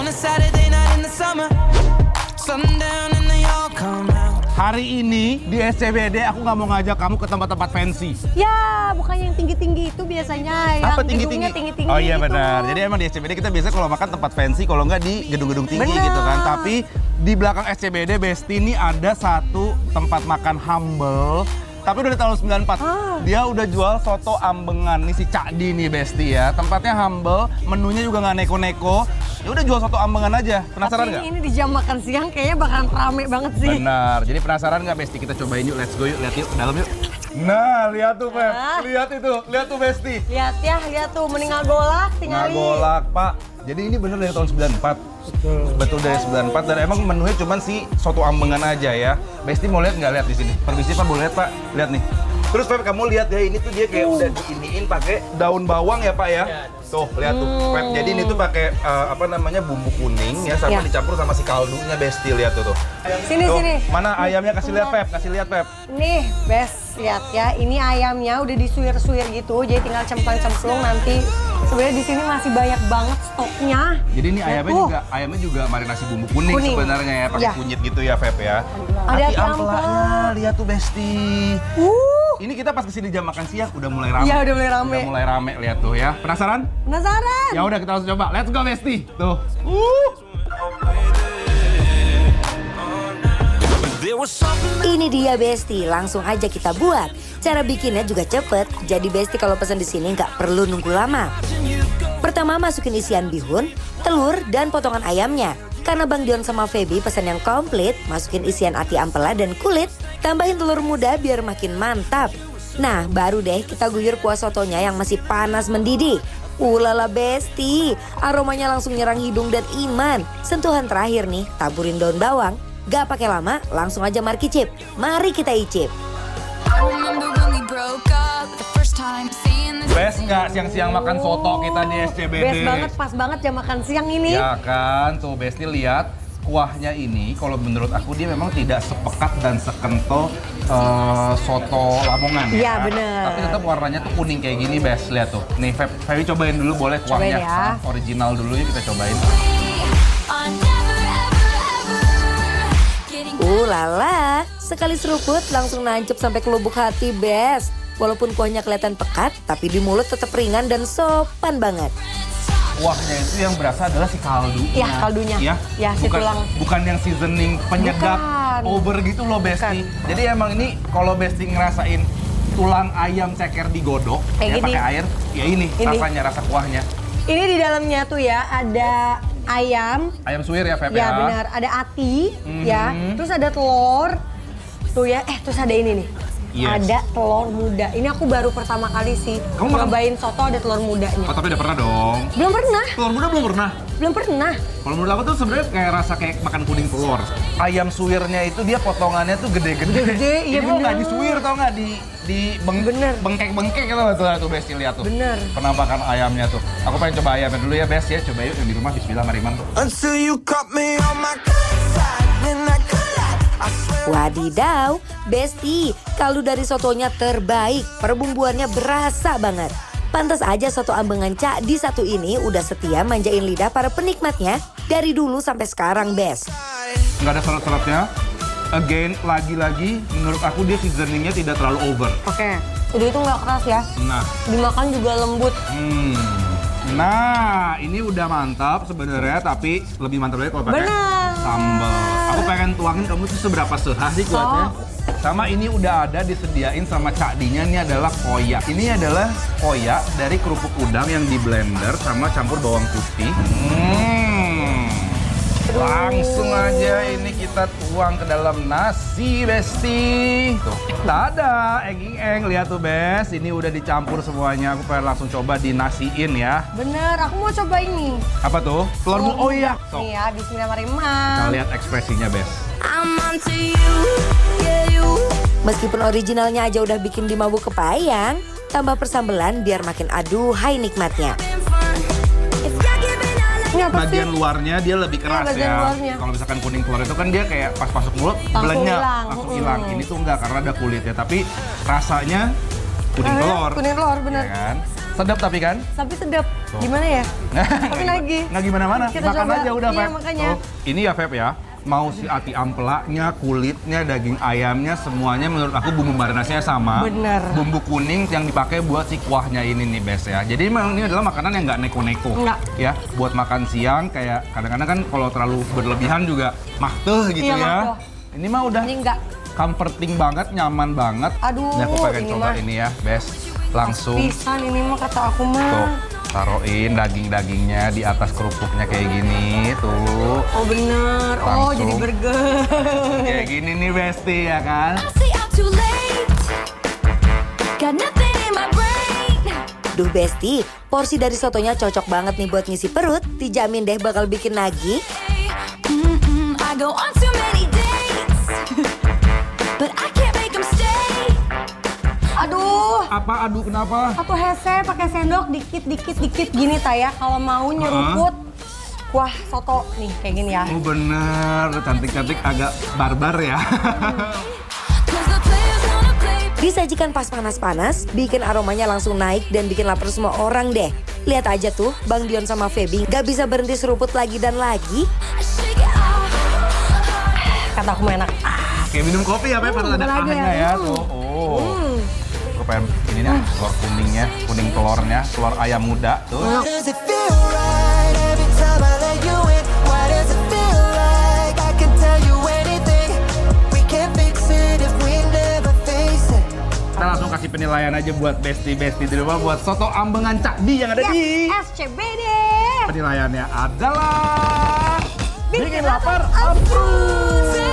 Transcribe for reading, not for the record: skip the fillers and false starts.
on a Saturday night in the summer. Sundown and they all come out. Hari ini di SCBD aku nggak mau ngajak kamu ke tempat-tempat fancy. Ya, bukan yang tinggi-tinggi itu biasanya. Apa yang tinggi-tinggi? gedungnya tinggi-tinggi Oh iya gitu. benar. Jadi emang di SCBD kita biasanya kalau makan tempat fancy, kalau nggak di gedung-gedung tinggi Benar. gitu kan. Tapi di belakang SCBD Besti ini ada satu tempat makan humble. Tapi udah di tahun 94. Dia udah jual soto ambengan. Nih si Cakdi nih Besti ya. Tempatnya humble, menunya juga nggak neko-neko. Ya udah jual soto ambengan aja. Penasaran Tapi nggak? ini di jam makan siang kayaknya bakalan rame banget sih. Benar. Jadi penasaran nggak Besti? Kita cobain yuk. Let's go yuk. Lihat yuk. Ke dalam yuk. Nah, lihat tuh Pep. Lihat itu. Lihat tuh Besti. Lihat ya, lihat tuh meninggal golak tinggal Ngagolak, Pak. Jadi ini bener dari tahun 94. Betul dari 94 dan emang menunya cuman si soto ambengan aja ya. Besti mau lihat nggak? Lihat di sini. Permisi Pak, boleh lihat Pak? Lihat nih. Terus Pep, kamu lihat ya, ini tuh dia kayak udah diiniin pakai daun bawang ya Pak ya. Tuh, lihat tuh. Pep, jadi ini tuh pakai apa namanya bumbu kuning ya sama Ya. dicampur sama si kaldunya Besti, lihat tuh. Sini, Tuh, sini. mana ayamnya, kasih lihat Pep, kasih lihat Pep. Nih, Bes, lihat ya. Ini ayamnya udah disuir-suir gitu, jadi tinggal cemplung-cemplung nanti. Sebenarnya di sini masih banyak banget stoknya. Jadi ini Lihat ayamnya tuh. juga marinasi bumbu kuning, Kuning. sebenarnya ya, pakai Ya. kunyit gitu ya, Feb ya. Ada Hati ampela. ampelanya, lihat tuh Besti. Ini kita pas kesini jam makan siang udah mulai rame. Iya, udah mulai rame. Udah mulai rame, lihat tuh ya. Penasaran? Penasaran? Ya udah kita langsung coba. Let's go Besti. Tuh. There was something Ini dia Besti, langsung aja kita buat. Cara bikinnya juga cepet, jadi Besti kalau pesan di sini nggak perlu nunggu lama. Pertama masukin isian bihun, telur, dan potongan ayamnya. Karena Bang Dion sama Feby pesan yang komplit, masukin isian ati ampela dan kulit, tambahin telur muda biar makin mantap. Nah, baru deh kita guyur kuah sotonya yang masih panas mendidih. Ulala Besti, aromanya langsung nyerang hidung dan iman. Sentuhan terakhir nih, taburin daun bawang. Gak pakai lama, langsung aja mari icip. Mari kita icip. I remember when we broke up the first time seeing the Best nggak siang-siang makan soto kita di SCBD? Best banget, pas banget jam makan siang ini. Ya kan, tuh Besti lihat kuahnya ini, kalau menurut aku dia memang tidak sepekat dan sekental soto Lamongan. Iya, bener. Tapi tetap warnanya tuh kuning kayak gini, Best. Lihat tuh. Nih, Feby cobain dulu boleh kuahnya. Cobain ya. Original dulu ya kita cobain. I never ever ever getting Lala, sekali seruput langsung nancep sampai ke lubuk hati, Bes. Walaupun kuahnya kelihatan pekat, tapi di mulut tetap ringan dan sopan banget. Kuahnya itu yang berasa adalah si kaldu. Iya, kaldunya. Ya, si tulang. Bukan yang seasoning penyedap Bukan. over gitu loh, Besti. Jadi emang ini kalau Besti ngerasain tulang ayam ceker digodok Kayak ya gini. pakai air, ya ini rasanya, rasa kuahnya. Ini di dalamnya tuh ya ada ayam, Ayam suwir ya, Feb ya benar, ada ati, ya, terus ada telur, tuh ya, terus ada ini nih, Yes. ada telur muda. Ini aku baru pertama kali sih Kamu makan- nyobain soto ada telur mudanya. Oh, tapi udah pernah dong. Belum pernah, Telur muda belum pernah. belum pernah. Kalau menurut aku tuh sebenarnya kayak rasa kayak makan kuning telur. Ayam suwirnya itu dia potongannya tuh gede-gede. Gede-gede, iya Ini tuh nggak bener. disuwir tau nggak Bener. bengkek-bengkek gitu tuh Besti lihat tuh. Bener. Penampakan ayamnya tuh. Aku pengen coba ayamnya dulu ya Bes ya. Coba yuk yang di rumah. Bismillah Mariman. until you caught me on my good side. Then I could I swear. Wadidaw, Besti, kaldu dari sotonya terbaik, perbumbuannya berasa banget. Pantas aja soto ambengan Cakdi satu ini udah setia manjain lidah para penikmatnya dari dulu sampai sekarang, Bes. Nggak ada seret-seretnya. Again, lagi-lagi menurut aku dia seasoningnya tidak terlalu over. Oke, udah itu nggak keras ya, Nah, dimakan juga lembut. Nah, ini udah mantap sebenarnya, tapi lebih mantap lagi kalau pakai Bener. sambal. Aku pengen tuangin kamu tuh seberapa sehah sih kuatnya. Sama ini udah ada disediain sama Cakdinya, ini adalah koya. Ini adalah koya dari kerupuk udang yang di blender sama campur bawang putih. Langsung aja ini kita tuang ke dalam nasi, Besti. Tuh, tada, eng-eng, lihat tuh, Bes. Ini udah dicampur semuanya. Aku pengen langsung coba dinasiin ya. Bener, aku mau coba ini. Apa tuh? Telur oh iya. Sok, Nih ya, kita bismillahirrahmanirrahim. lihat ekspresinya, Bes. I'm onto you, yeah you. Meskipun originalnya aja udah bikin di mabuk kepayang, tambah persambelan biar makin aduhai nikmatnya. Having fun. If you're giving all of Ini apa sih? Bagian luarnya dia lebih keras bagian ya. luarnya. Kalau misalkan kuning telur itu kan dia kayak pas masuk mulut Langsung belenyap, hilang. langsung hilang. Ini tuh enggak karena ada kulitnya, tapi rasanya kuning telur. Kuning telur, bener. Ya kan? Sedap tapi kan? Tapi sedap. Gimana ya? Tapi lagi. Nggak gimana-mana, Kita makan coba. aja udah, Iya, Feb. makanya. Tuh, ini ya, Feb ya. Mau si ati ampelanya, kulitnya, daging ayamnya, semuanya menurut aku bumbu marinasinya sama. Bener. Bumbu kuning yang dipakai buat si kuahnya ini nih, Bes ya. Jadi memang ini adalah makanan yang nggak neko-neko. Nggak. Ya, buat makan siang kayak kadang-kadang kan kalau terlalu berlebihan juga mahteh gitu Iya, ya. mahteh. Ini mah udah Ini enggak. comforting banget, nyaman banget. Aduh, Ini aku pengen ini coba mah. ini ya, Bes. Langsung Pisan ini mah kata aku mah. tuh, taruhin daging-dagingnya di atas kerupuknya kayak gini, tuh. Oh bener. Oh Langsung. jadi burger. Kayak gini nih, Besti, ya kan? I say I'm too late. Got nothing in my brain. Duh Besti, porsi dari sotonya cocok banget nih buat ngisi perut. Dijamin deh bakal bikin nagih. I go on too many dates, but I can't make them stay. Aduh. Apa? Aduh, kenapa? Satu hese pakai sendok dikit gini Taya. Kalau mau nyeruput kuah soto nih kayak gini ya. Oh bener, cantik-cantik agak barbar ya. 'Cause the players wanna play. Disajikan pas panas-panas, bikin aromanya langsung naik dan bikin lapar semua orang deh. Lihat aja tuh, Bang Dion sama Feby gak bisa berhenti seruput lagi dan lagi. Shake it off. Kata aku mah enak. Kayak minum kopi ya, Pep, harus ada bener aja ahnya ya. ya. Tuh, oh. Aku pengen ini nih, telur kuningnya, kuning telurnya, telur ayam muda. Tuh. Why does it feel right every time I let you in? Why does it feel like I can tell you anything? We can't fix it if we never face it. Kita langsung kasih penilaian aja buat Besti-Besti di rumah buat soto ambengan Cak Di yang ada di. SCBD. Penilaiannya adalah bikin lapar approve.